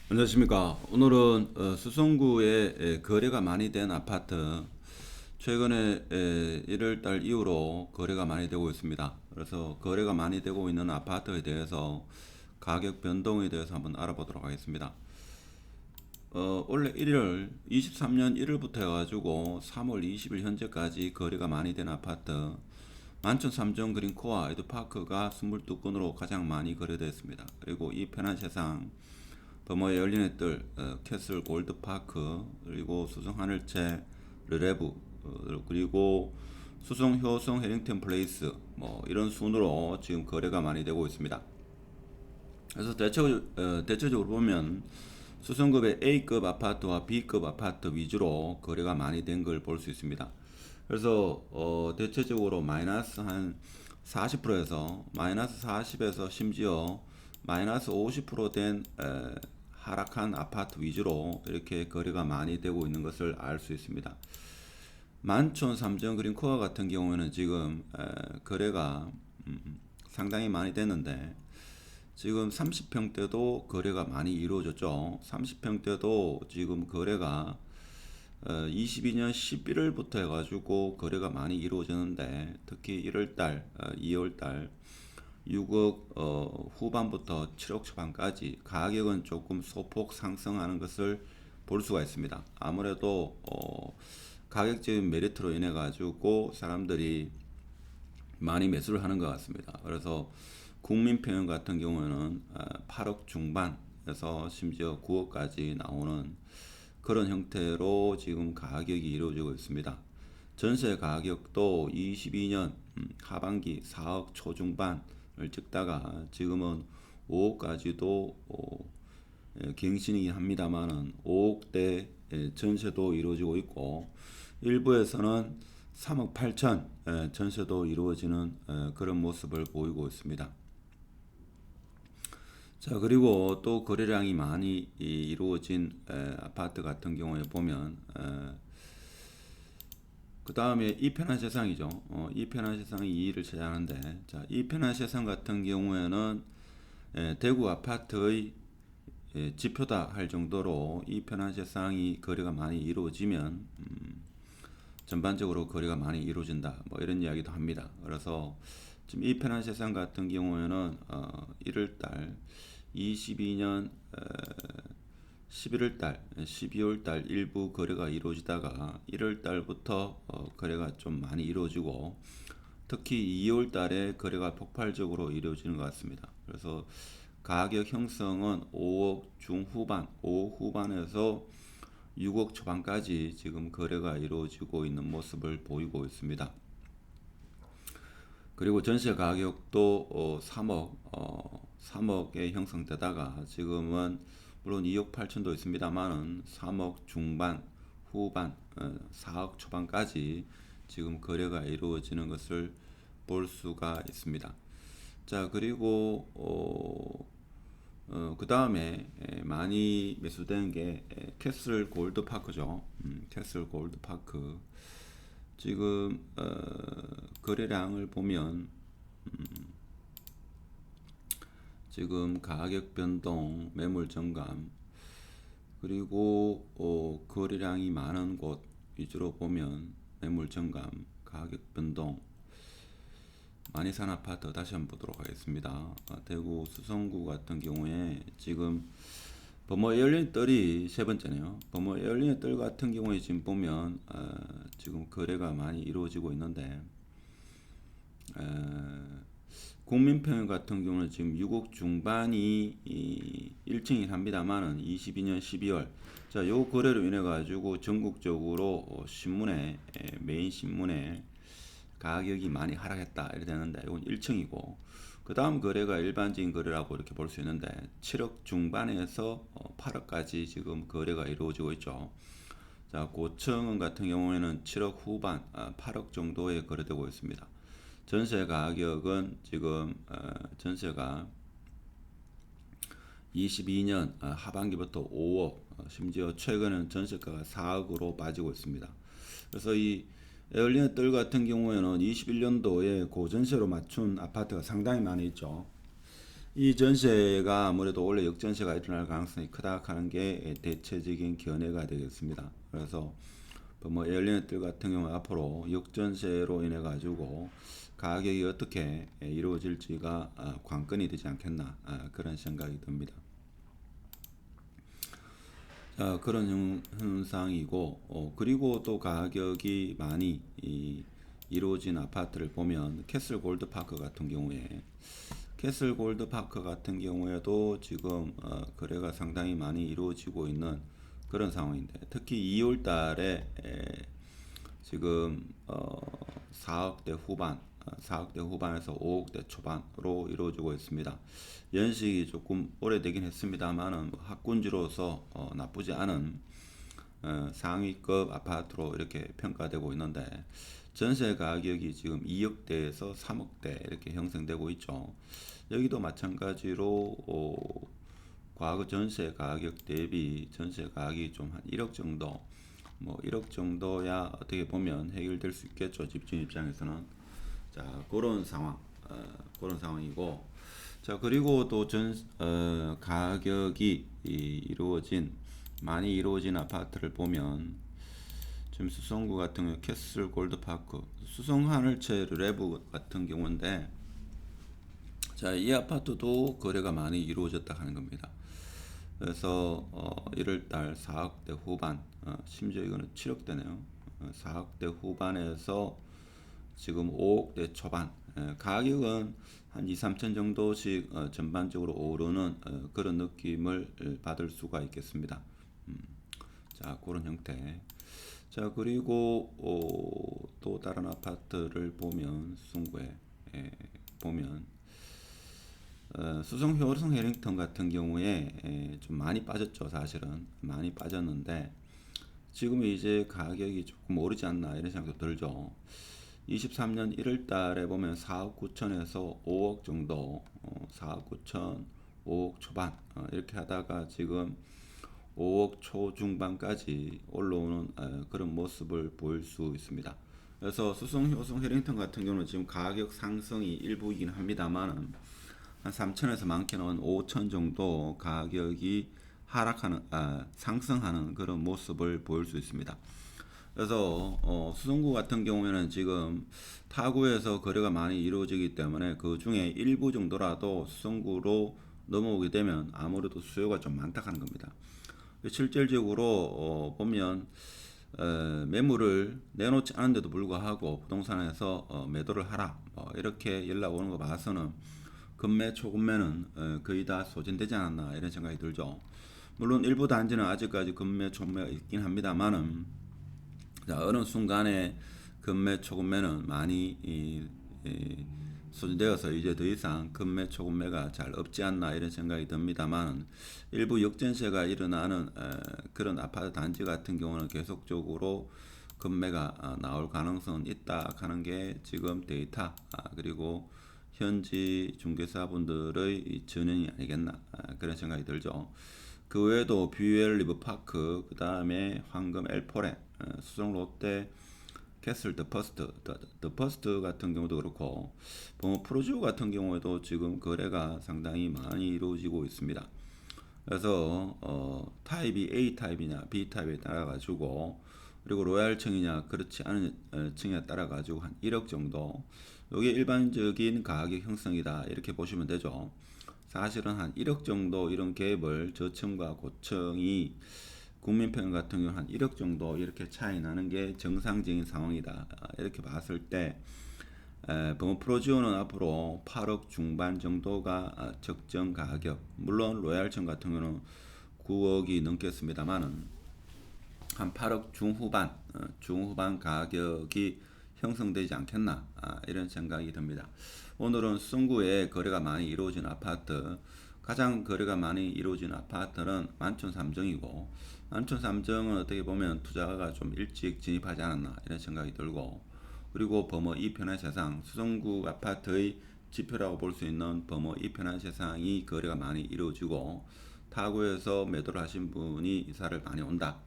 안녕하십니까. 오늘은 수성구에 거래가 많이 된 아파트 최근에 1월달 이후로 거래가 많이 되고 있습니다. 그래서 거래가 많이 되고 있는 아파트에 대해서 가격 변동에 대해서 한번 알아보도록 하겠습니다. 원래 1월 23년 1월부터 해가지고 3월 20일 현재까지 거래가 많이 된 아파트 만천 삼정 그린코아 에드파크가 22건으로 가장 많이 거래됐습니다. 그리고 이 편한 세상 버머의 열린의 뜰, 캐슬 골드파크, 그리고 수성 하늘채, 르레브, 그리고 수성 효성 해링턴 플레이스, 뭐 이런 순으로 지금 거래가 많이 되고 있습니다. 그래서 대체적으로 보면 수성급의 A급 아파트와 B급 아파트 위주로 거래가 많이 된 걸 볼 수 있습니다. 그래서 대체적으로 마이너스 한 40%에서 마이너스 40에서 심지어 마이너스 50%된 하락한 아파트 위주로 이렇게 거래가 많이 되고 있는 것을 알 수 있습니다. 만촌 삼정 그린코어 같은 경우에는 지금 거래가 상당히 많이 됐는데 지금 30평대도 거래가 많이 이루어졌죠. 30평대도 지금 거래가 22년 11월부터 해가지고 거래가 많이 이루어졌는데 특히 1월달, 2월달 6억 후반부터 7억 초반까지 가격은 조금 소폭 상승하는 것을 볼 수가 있습니다. 아무래도 가격적인 메리트로 인해 가지고 사람들이 많이 매수를 하는 것 같습니다. 그래서 국민평형 같은 경우에는 8억 중반에서 심지어 9억까지 나오는 그런 형태로 지금 가격이 이루어지고 있습니다. 전세 가격도 22년 하반기 4억 초중반을 찍다가 지금은 5억까지도 갱신이긴 합니다만은 5억대 전세도 이루어지고 있고 일부에서는 3억 8천 전세도 이루어지는 그런 모습을 보이고 있습니다. 자, 그리고 또 거래량이 많이 이루어진 아파트 같은 경우에 보면 그 다음에 이편한 세상이죠. 이편한 세상이 2위를 차지하는데, 자, 이편한 세상 같은 경우에는 대구 아파트의 지표다 할 정도로 이편한 세상이 거래가 많이 이루어지면 전반적으로 거래가 많이 이루어진다. 뭐 이런 이야기도 합니다. 그래서 지금 이편한 세상 같은 경우에는 1월달 22년 11월달, 12월달 일부 거래가 이루어지다가 1월달부터 거래가 좀 많이 이루어지고 특히 2월달에 거래가 폭발적으로 이루어지는 것 같습니다. 그래서 가격 형성은 5억 중후반, 5억 후반에서 6억 초반까지 지금 거래가 이루어지고 있는 모습을 보이고 있습니다. 그리고 전세 가격도 3억에 형성되다가 지금은 물론 2억 8천도 있습니다만은 3억 중반, 후반, 4억 초반까지 지금 거래가 이루어지는 것을 볼 수가 있습니다. 자, 그리고 그 다음에 많이 매수된 게 캐슬 골드 파크죠. 캐슬 골드 파크. 지금 거래량을 보면 지금 가격 변동, 매물 정감, 그리고 거래량이 많은 곳 위주로 보면 매물 정감, 가격 변동, 많이 산 아파트 다시 한번 보도록 하겠습니다. 대구 수성구 같은 경우에 지금 버머 에어리언 뜰이 세 번째네요. 버머 에어리언 뜰 같은 경우에 지금 보면 지금 거래가 많이 이루어지고 있는데 국민평형 같은 경우는 지금 6억 중반이 1층이긴 합니다만은 22년 12월 자, 요 거래로 인해 가지고 전국적으로 신문에 메인 신문에 가격이 많이 하락했다 이렇게 되는데 이건 1층이고 그 다음 거래가 일반적인 거래라고 이렇게 볼 수 있는데 7억 중반에서 8억까지 지금 거래가 이루어지고 있죠. 자, 고층은 같은 경우에는 7억 후반, 8억 정도에 거래되고 있습니다. 전세 가격은 지금 전세가 22년 하반기부터 5억, 심지어 최근은 전세가가 4억으로 빠지고 있습니다. 그래서 이 에어리언 뜰 같은 경우에는 21년도에 고전세로 맞춘 아파트가 상당히 많이 있죠. 이 전세가 아무래도 원래 역전세가 일어날 가능성이 크다 하는 게 대체적인 견해가 되겠습니다. 그래서 뭐 에어리언들 같은 경우 앞으로 역전세로 인해 가지고 가격이 어떻게 이루어질지가 관건이 되지 않겠나 그런 생각이 듭니다. 그런 현상이고 그리고 또 가격이 많이 이루어진 아파트를 보면 캐슬 골드파크 같은 경우에 캐슬 골드파크 같은 경우에도 지금 거래가 상당히 많이 이루어지고 있는 그런 상황인데 특히 2월 달에 지금 4억대 후반 4억대 후반에서 5억대 초반으로 이루어지고 있습니다. 연식이 조금 오래되긴 했습니다만은 학군지로서 나쁘지 않은 상위급 아파트로 이렇게 평가되고 있는데 전세 가격이 지금 2억대에서 3억대 이렇게 형성되고 있죠. 여기도 마찬가지로 과거 전세 가격 대비 전세 가격이 좀 한 1억 정도 뭐 1억 정도야 어떻게 보면 해결될 수 있겠죠. 집주인 입장에서는. 자, 그런 상황이고. 자, 그리고 또 가격이 많이 이루어진 아파트를 보면 지금 수성구 같은 경우 캐슬 골드파크, 수성 하늘채 레브 같은 경우인데, 자, 이 아파트도 거래가 많이 이루어졌다 하는 겁니다. 그래서 1월달 4억대 후반, 심지어 이거는 7억대네요. 4억대 후반에서 지금 5억대 초반, 가격은 한 2, 3천 정도씩 전반적으로 오르는 그런 느낌을 받을 수가 있겠습니다. 자, 그런 형태. 자, 그리고 또 다른 아파트를 보면 수성구에 보면 수성 효성 해링턴 같은 경우에 좀 많이 빠졌죠. 사실은 많이 빠졌는데 지금 이제 가격이 조금 오르지 않나 이런 생각도 들죠. 23년 1월 달에 보면 4억 9천에서 5억 정도 4억 9천 5억 초반 이렇게 하다가 지금 5억 초중반까지 올라오는 그런 모습을 보일 수 있습니다. 그래서 수성 효성 해링턴 같은 경우는 지금 가격 상승이 일부이긴 합니다만 한 3천에서 많게는 5천 정도 가격이 상승하는 그런 모습을 보일 수 있습니다. 그래서 수성구 같은 경우에는 지금 타구에서 거래가 많이 이루어지기 때문에 그 중에 일부 정도라도 수성구로 넘어오게 되면 아무래도 수요가 좀 많다 하는 겁니다. 실질적으로 보면 매물을 내놓지 않은데도 불구하고 부동산에서 매도를 하라 이렇게 연락 오는 거 봐서는 급매 초급매는 거의 다 소진되지 않았나 이런 생각이 들죠. 물론 일부 단지는 아직까지 급매 초급매가 있긴 합니다만은 어느 순간에 급매 초급매는 많이 소진되어서 이제 더 이상 급매 초급매가 잘 없지 않나 이런 생각이 듭니다만 일부 역전세가 일어나는 그런 아파트 단지 같은 경우는 계속적으로 급매가 나올 가능성은 있다 하는 게 지금 데이터 그리고 현지 중개사분들의 전형이 아니겠나 그런 생각이 들죠. 그 외에도 뷰엘 리버파크 그 다음에 황금 엘포레 수성 롯데 캐슬 더 퍼스트 같은 경우도 그렇고 프로지오 같은 경우에도 지금 거래가 상당히 많이 이루어지고 있습니다. 그래서 타입이 A 타입이냐 B 타입에 따라 가지고 그리고 로얄층이냐 그렇지 않은 층에 따라 가지고 한 1억 정도 이게 일반적인 가격 형성이다 이렇게 보시면 되죠. 사실은 한 1억 정도 이런 갭을 저층과 고층이 국민평균 같은 경우 한 1억 정도 이렇게 차이 나는 게 정상적인 상황이다 이렇게 봤을 때 프로지오는 앞으로 8억 중반 정도가 적정 가격 물론 로얄층 같은 경우는 9억이 넘겠습니다만은 한 8억 중후반 가격이 형성되지 않겠나 이런 생각이 듭니다. 오늘은 수성구에 거래가 많이 이루어진 아파트 가장 거래가 많이 이루어진 아파트는 만촌 3정이고 만촌 3정은 어떻게 보면 투자가가 좀 일찍 진입하지 않았나 이런 생각이 들고 그리고 범어 이편한 세상 수성구 아파트의 지표라고 볼 수 있는 범어 이편한 세상이 거래가 많이 이루어지고 타구에서 매도를 하신 분이 이사를 많이 온다.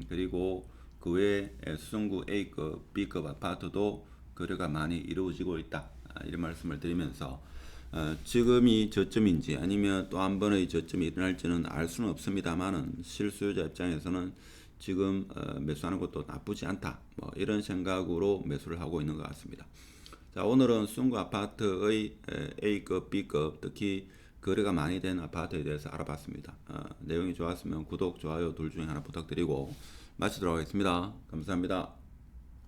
그리고 그 외에 수성구 A급, B급 아파트도 거래가 많이 이루어지고 있다. 이런 말씀을 드리면서 지금이 저점인지 아니면 또 한 번의 저점이 일어날지는 알 수는 없습니다만은 실수요자 입장에서는 지금 매수하는 것도 나쁘지 않다. 뭐 이런 생각으로 매수를 하고 있는 것 같습니다. 자, 오늘은 수성구 아파트의 A급, B급, 특히 거래가 많이 된 아파트에 대해서 알아봤습니다. 내용이 좋았으면 구독, 좋아요 둘 중에 하나 부탁드리고 마치도록 하겠습니다. 감사합니다.